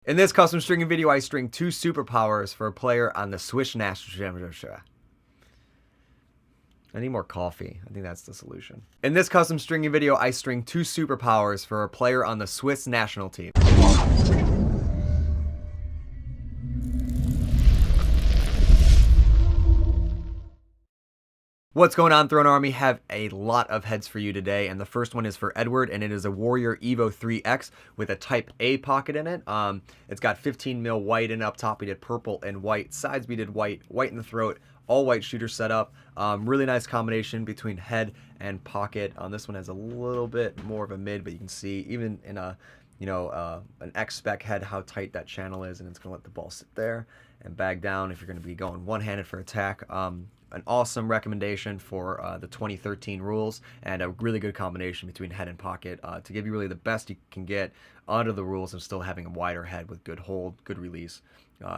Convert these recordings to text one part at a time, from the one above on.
In this custom stringing video, I string 2 superpowers for a player on the Swiss National Championship. I need more coffee. I think that's the solution. In this custom stringing video, I string 2 superpowers for a player on the Swiss national team. What's going on, Throne Army? Have a lot of heads for you today, and the first one is for Edward, and it is a Warrior Evo 3X with a Type A pocket in it. It's got 15 mil white, and up top we did purple and white. Sides we did white, white in the throat, all white shooter setup. Really nice combination between head and pocket. This one has a little bit more of a mid, but you can see even in a an X-Spec head how tight that channel is, and it's gonna let the ball sit there and bag down if you're gonna be going one-handed for attack. An awesome recommendation for the 2013 rules, and a really good combination between head and pocket to give you really the best you can get under the rules and still having a wider head with good hold, good release.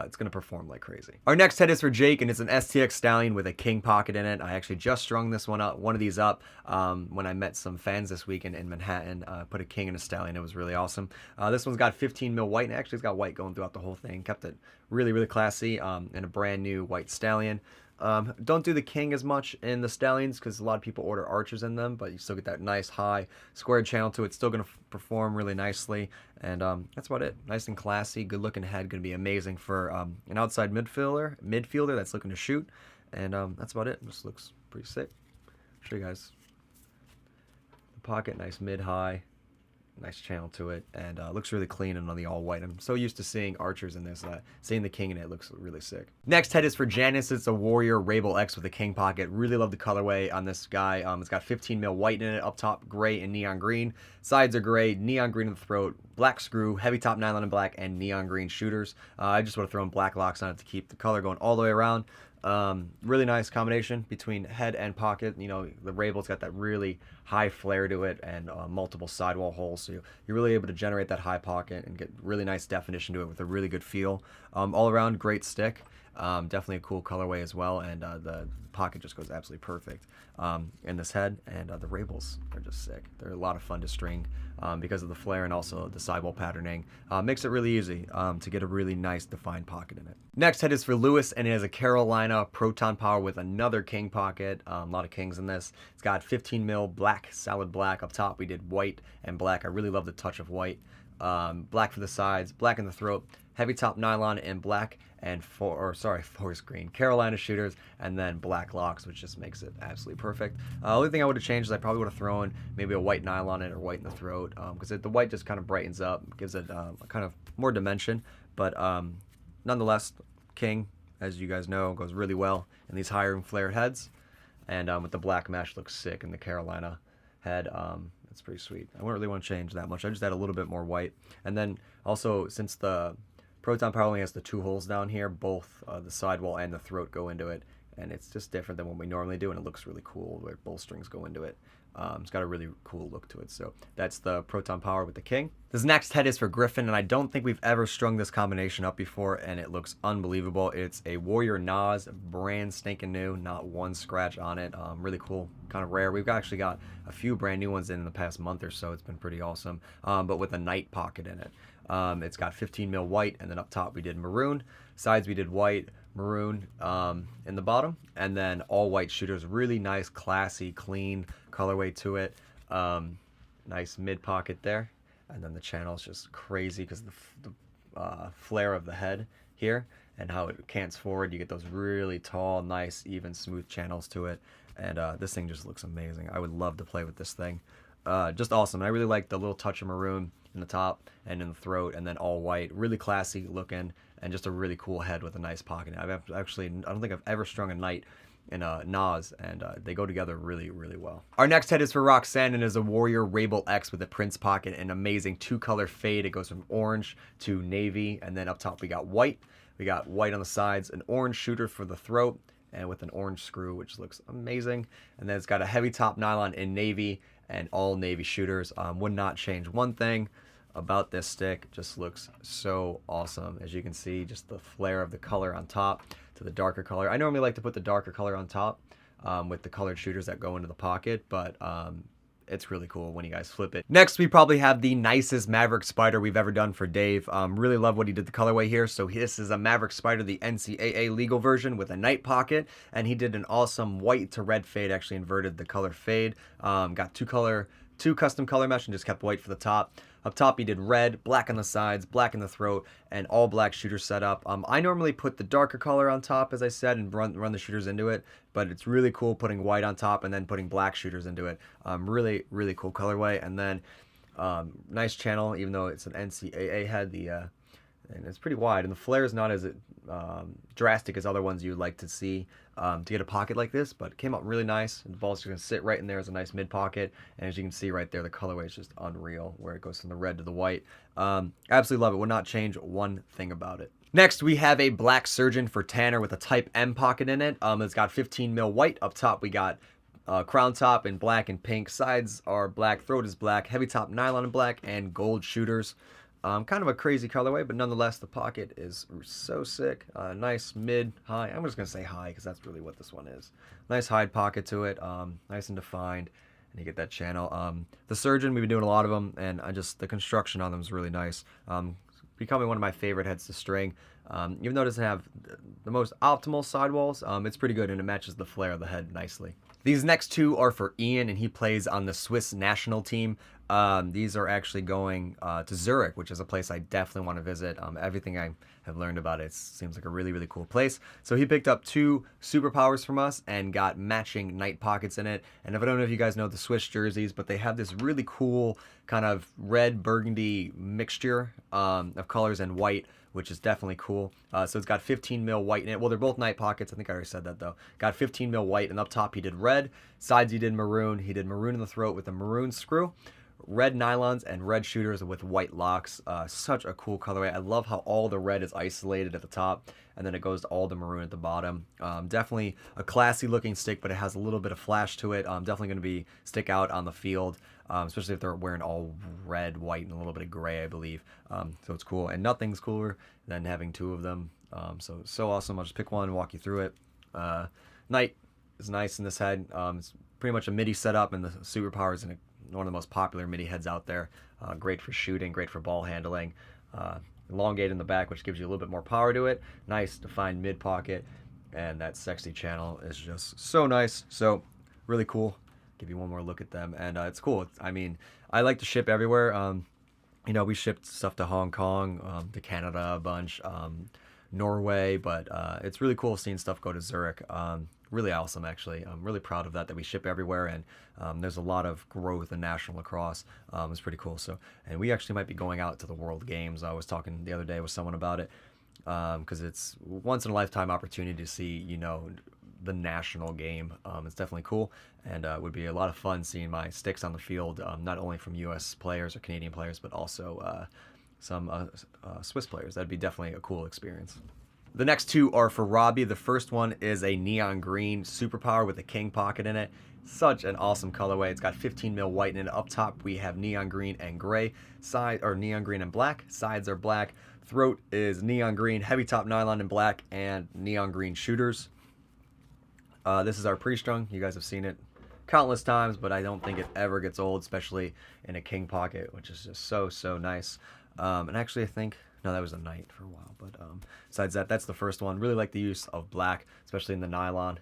It's going to perform like crazy. Our next head is for Jake, and it's an STX Stallion with a king pocket in it. I actually just strung this one of these up when I met some fans this week in Manhattan. Put a king and a stallion. It was really awesome. This one's got 15 mil white, and actually it's got white going throughout the whole thing. Kept it really, really classy, and a brand new white stallion. Don't do the king as much in the stallions because a lot of people order archers in them, but you still get that nice high squared channel to it. Still going to perform really nicely, and that's about it. Nice and classy, good looking head. Going to be amazing for an outside midfielder that's looking to shoot, and that's about it. This looks pretty sick. I'll show you guys the pocket. Nice mid high. Nice channel to it, and looks really clean and on the all white. I'm so used to seeing archers in this, seeing the king in it looks really sick. Next head is for Janice. It's a Warrior Rabel X with a king pocket. Really love the colorway on this guy. It's got 15 mil white in it, up top gray and neon green. Sides are gray, neon green in the throat, black screw, heavy top nylon and black, and neon green shooters. I just would have thrown black locks on it to keep the color going all the way around. Really nice combination between head and pocket. You know, the Rabel's got that really high flare to it, and multiple sidewall holes, so you're really able to generate that high pocket and get really nice definition to it with a really good feel. All around great stick. Definitely a cool colorway as well, and the pocket just goes absolutely perfect in this head, and the Rabels are just sick. They're a lot of fun to string because of the flare and also the sidewall patterning. Makes it really easy to get a really nice defined pocket in it. Next head is for Lewis, and it is a Carolina Proton Power with another king pocket. A lot of kings in this. It's got 15 mil black, solid black. Up top we did white and black. I really love the touch of white. Black for the sides, black in the throat, heavy top nylon and black, and forest green Carolina shooters, and then black locks, which just makes it absolutely perfect. Only thing I would have changed is I probably would have thrown maybe a white nylon in it or white in the throat, because the white just kind of brightens up, gives it a kind of more dimension. But nonetheless, king, as you guys know, goes really well in these higher and flared heads, and with the black mesh looks sick in the Carolina head. It's pretty sweet. I wouldn't really want to change that much. I just add a little bit more white. And then also, since the Proton Power only has the 2 holes down here, both the sidewall and the throat go into it, and it's just different than what we normally do, and it looks really cool where both strings go into it. It's got a really cool look to it. So that's the Proton Power with the king. This next head is for Griffin, and I don't think we've ever strung this combination up before, and it looks unbelievable. It's a Warrior Nas, brand stinking new, not one scratch on it. Really cool, kind of rare. We've actually got a few brand new ones in the past month or so. It's been pretty awesome, but with a knight pocket in it. It's got 15 mil white, and then up top we did maroon. Sides we did white, maroon in the bottom, and then all white shooters. Really nice, classy, clean colorway to it. Nice mid pocket there, and then the channel is just crazy because the flare of the head here and how it cants forward. You get those really tall, nice, even, smooth channels to it, and this thing just looks amazing. I would love to play with this thing. Just awesome. I really like the little touch of maroon in the top and in the throat, and then all white. Really classy looking, and just a really cool head with a nice pocket. I don't think I've ever strung a knight in a Nas, and they go together really, really well. Our next head is for Roxanne, and is a Warrior Rabel X with a Prince pocket, an amazing 2-color fade. It goes from orange to navy, and then up top we got white. We got white on the sides, an orange shooter for the throat, and with an orange screw, which looks amazing. And then it's got a heavy top nylon in navy and all navy shooters. Would not change one thing about this stick. Just looks so awesome. As you can see, just the flare of the color on top to the darker color. I normally like to put the darker color on top with the colored shooters that go into the pocket, but it's really cool when you guys flip it. Next, we probably have the nicest Maverick Spider we've ever done for Dave. Really love what he did the colorway here. So this is a Maverick Spider, the NCAA legal version with a night pocket, and he did an awesome white to red fade, actually inverted the color fade. Got two custom color mesh and just kept white for the top. Up top, he did red, black on the sides, black in the throat, and all black shooter setup. I normally put the darker color on top, as I said, and run the shooters into it, but it's really cool putting white on top and then putting black shooters into it. Really, really cool colorway. And then nice channel, even though it's an NCAA head, and it's pretty wide, and the flare is not as drastic as other ones you'd like to see to get a pocket like this, but it came out really nice, and the ball's just going to sit right in there as a nice mid pocket, and as you can see right there, the colorway is just unreal, where it goes from the red to the white. Absolutely love it. Would not change one thing about it. Next, we have a black Surgeon for Tanner with a Type M pocket in it. It's got 15 mil white. Up top, we got crown top in black and pink. Sides are black. Throat is black. Heavy top nylon in black, and gold shooters. Kind of a crazy colorway, but nonetheless, the pocket is so sick. Nice mid, high. I'm just going to say high because that's really what this one is. Nice hide pocket to it. Nice and defined. And you get that channel. The Surgeon, we've been doing a lot of them, and the construction on them is really nice. Becoming one of my favorite heads to string. Even though it doesn't have the most optimal sidewalls, it's pretty good, and it matches the flare of the head nicely. These next two are for Ian, and he plays on the Swiss national team. These are actually going to Zurich, which is a place I definitely want to visit. Everything I have learned about it seems like a really, really cool place. So he picked up two superpowers from us and got matching night pockets in it. And if I don't know if you guys know the Swiss jerseys, but they have this really cool kind of red burgundy mixture of colors and white, which is definitely cool. So it's got 15 mil white in it. Well, they're both night pockets. I think I already said that, though. Got 15 mil white, and up top he did red. Sides he did maroon. He did maroon in the throat with a maroon screw. Red nylons and red shooters with white locks. Such a cool colorway. I love how all the red is isolated at the top, and then it goes to all the maroon at the bottom. Definitely a classy looking stick, but it has a little bit of flash to it. Definitely going to stick out on the field, especially if they're wearing all red, white, and a little bit of gray, I believe. So it's cool, and nothing's cooler than having two of them. So awesome. I'll just pick one and walk you through it. Night is nice in this head. It's pretty much a MIDI setup, and the superpower is one of the most popular MIDI heads out there. Great for shooting, great for ball handling. Elongate in the back, which gives you a little bit more power to it. Nice defined mid pocket, and that sexy channel is just so nice. So really cool. Give you one more look at them, and it's cool. I like to ship everywhere. We shipped stuff to Hong Kong, to Canada a bunch, Norway, but it's really cool seeing stuff go to Zurich. Really awesome, actually. I'm really proud of that we ship everywhere, and there's a lot of growth in national lacrosse. It's pretty cool. And we actually might be going out to the World Games. I was talking the other day with someone about it, because it's once in a lifetime opportunity to see, the national game. It's definitely cool, and it would be a lot of fun seeing my sticks on the field, not only from U.S. players or Canadian players, but also some Swiss players. That'd be definitely a cool experience. The next two are for Robbie. The first one is a neon green superpower with a king pocket in it. Such an awesome colorway. It's got 15 mil white in it. Up top we have neon green and gray. Neon green and black. Sides are black. Throat is neon green, heavy top nylon in black, and neon green shooters. This is our pre-strung. You guys have seen it countless times, but I don't think it ever gets old, especially in a king pocket, which is just so nice. And actually, I think, no, that was a night for a while, but besides that, that's the first one. Really like the use of black, especially in the nylon.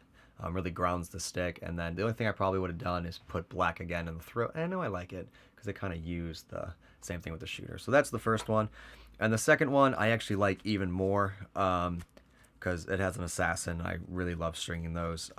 Really grounds the stick. And then the only thing I probably would have done is put black again in the throat. And I know I like it because they kind of used the same thing with the shooter. So that's the first one. And the second one I actually like even more, because it has an assassin. I really love stringing those.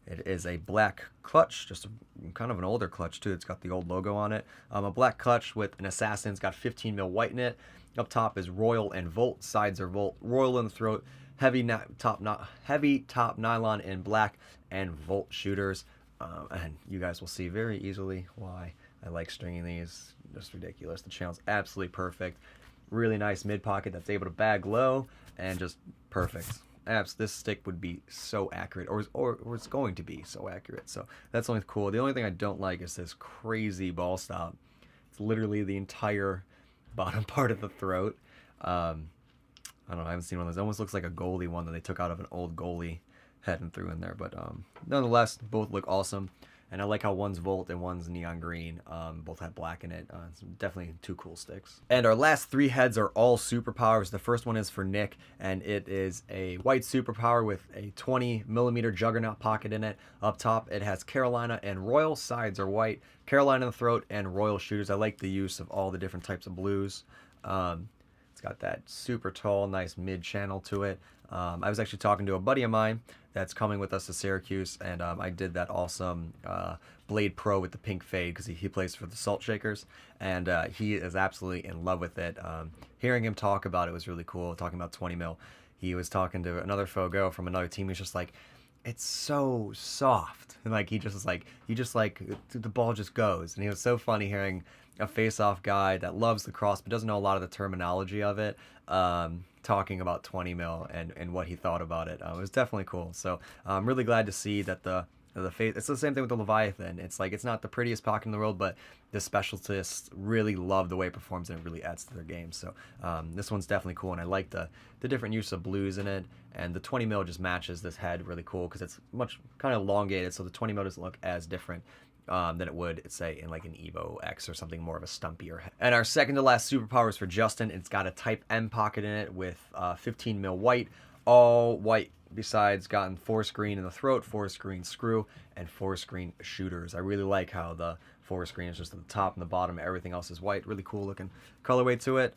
It is a black clutch, just kind of an older clutch too. It's got the old logo on it. A black clutch with an assassin. It's got 15 mil white in it. Up top is Royal and Volt. Sides are Volt. Royal in the throat. Heavy top nylon in black, and Volt shooters. And you guys will see very easily why I like stringing these. Just ridiculous. The channel's absolutely perfect. Really nice mid pocket that's able to bag low, and just perfect. This stick would be so accurate, or it's going to be so accurate. So that's only cool. The only thing I don't like is this crazy ball stop. It's literally the entire bottom part of the throat. I don't know, I haven't seen one of those. It almost looks like a goalie one that they took out of an old goalie head and threw in there. But nonetheless, both look awesome. And I like how one's Volt and one's neon green. Both have black in it. It's definitely two cool sticks. And our last 3 heads are all superpowers. The first one is for Nick, and it is a white superpower with a 20mm Juggernaut pocket in it. Up top, it has Carolina and Royal. Sides are white. Carolina in the throat and Royal shooters. I like the use of all the different types of blues. It's got that super tall, nice mid-channel to it. I was actually talking to a buddy of mine that's coming with us to Syracuse, and I did that awesome Blade Pro with the pink fade because he plays for the Salt Shakers, and he is absolutely in love with it. Hearing him talk about it was really cool, talking about 20 mil. He was talking to another Fogo from another team. He's just like, it's so soft, and like he just the ball just goes. And he was so funny hearing a face-off guy that loves lacrosse but doesn't know a lot of the terminology of it, talking about 20 mil and what he thought about it. It was definitely cool. So I'm really glad to see that the face. It's the same thing with the Leviathan. It's like, it's not the prettiest pocket in the world, but the specialists really love the way it performs, and it really adds to their game. So this one's definitely cool, and I like the different use of blues in it, and the 20 mil just matches this head really cool because it's much kind of elongated, so the 20 mil doesn't look as different than it would, say, in like an Evo X or something more of a stumpier head. And our second to last superpower is for Justin. It's got a Type M pocket in it with 15 mil white, all white, besides gotten forest green in the throat, forest green screw, and forest green shooters. I really like how the forest green is just at the top and the bottom. Everything else is white. Really cool looking colorway to it.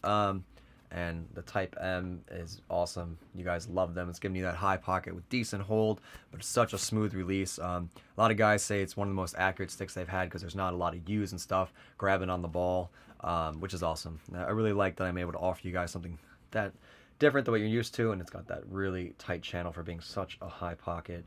And the Type M is awesome. You guys love them. It's giving you that high pocket with decent hold, but it's such a smooth release. A lot of guys say it's one of the most accurate sticks they've had because there's not a lot of U's and stuff grabbing on the ball, which is awesome. I really like that I'm able to offer you guys something that different than what you're used to, and it's got that really tight channel for being such a high pocket.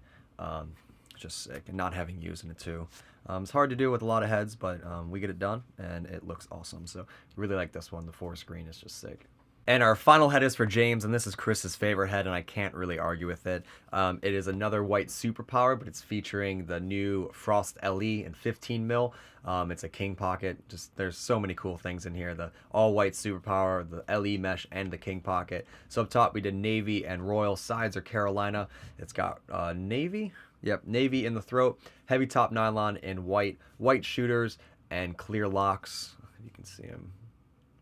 Just sick, and not having U's in it too. It's hard to do with a lot of heads, but we get it done, and it looks awesome. So really like this one. The forest green is just sick. And our final head is for James, and this is Chris's favorite head, and I can't really argue with it. It is another white superpower, but it's featuring the new Frost LE in 15 mil. It's a king pocket. Just there's so many cool things in here. The all white superpower, the LE mesh, and the king pocket. So up top we did navy and royal. Sides are Carolina. It's got navy. Yep, navy in the throat. Heavy top nylon in white. White shooters and clear locks. You can see them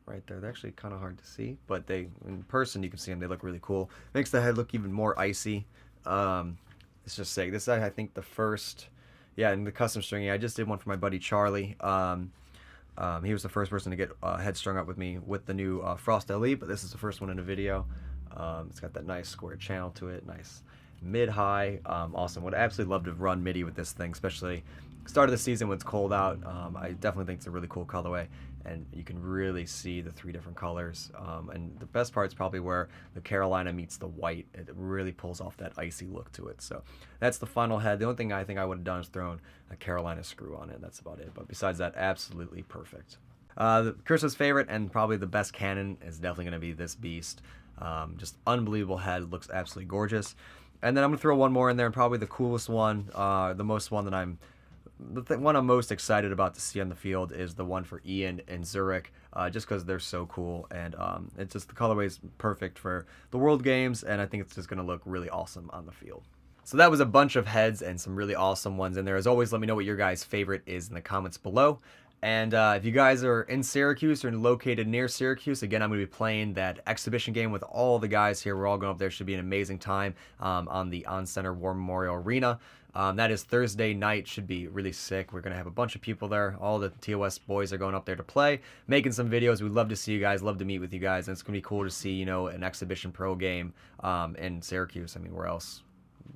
right there. They're actually kind of hard to see, but they, in person, you can see them. They look really cool. Makes the head look even more icy. It's just sick. This is, I think, the first, yeah, in the custom stringing. I just did one for my buddy Charlie. He was the first person to get head strung up with me with the new Frost LE, but this is the first one in a video. It's got that nice square channel to it, nice mid-high. Awesome. Would absolutely love to run MIDI with this thing, especially start of the season when it's cold out. I definitely think it's a really cool colorway, and you can really see the 3 different colors. And the best part is probably where the Carolina meets the white. It really pulls off that icy look to it. So that's the final head. The only thing I think I would have done is thrown a Carolina screw on it. That's about it. But besides that, absolutely perfect. Chris's favorite and probably the best cannon is definitely going to be this beast. Just unbelievable head. Looks absolutely gorgeous. And then I'm going to throw one more in there, and probably the coolest one, the one I'm most excited about to see on the field is the one for Ian and Zurich, just because they're so cool, and it's just the colorway is perfect for the World Games, and I think it's just going to look really awesome on the field. So that was a bunch of heads and some really awesome ones in there. As always, let me know what your guys' favorite is in the comments below. And if you guys are in Syracuse or located near Syracuse, again, I'm going to be playing that exhibition game with all the guys here. We're all going up there. Should be an amazing time on the On-Center War Memorial Arena. That is Thursday night. Should be really sick. We're going to have a bunch of people there. All the TOS boys are going up there to play, making some videos. We'd love to see you guys, love to meet with you guys. And it's going to be cool to see, you know, an exhibition pro game in Syracuse. I mean, where else?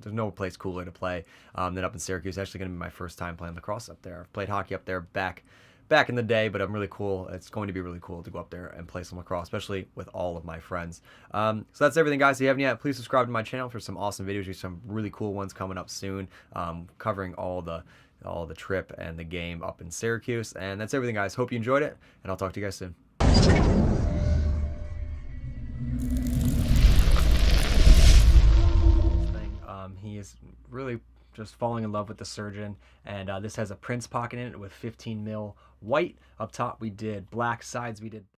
There's no place cooler to play than up in Syracuse. Actually going to be my first time playing lacrosse up there. I've played hockey up there back in the day, but I'm really cool. It's going to be really cool to go up there and play some lacrosse, especially with all of my friends. So that's everything, guys. If you haven't yet, please subscribe to my channel for some awesome videos. There's some really cool ones coming up soon, covering all the trip and the game up in Syracuse. And that's everything, guys. Hope you enjoyed it, and I'll talk to you guys soon. He is really just falling in love with the Surgeon, and this has a Prince pocket in it with 15 mil white. Up top we did black, sides we did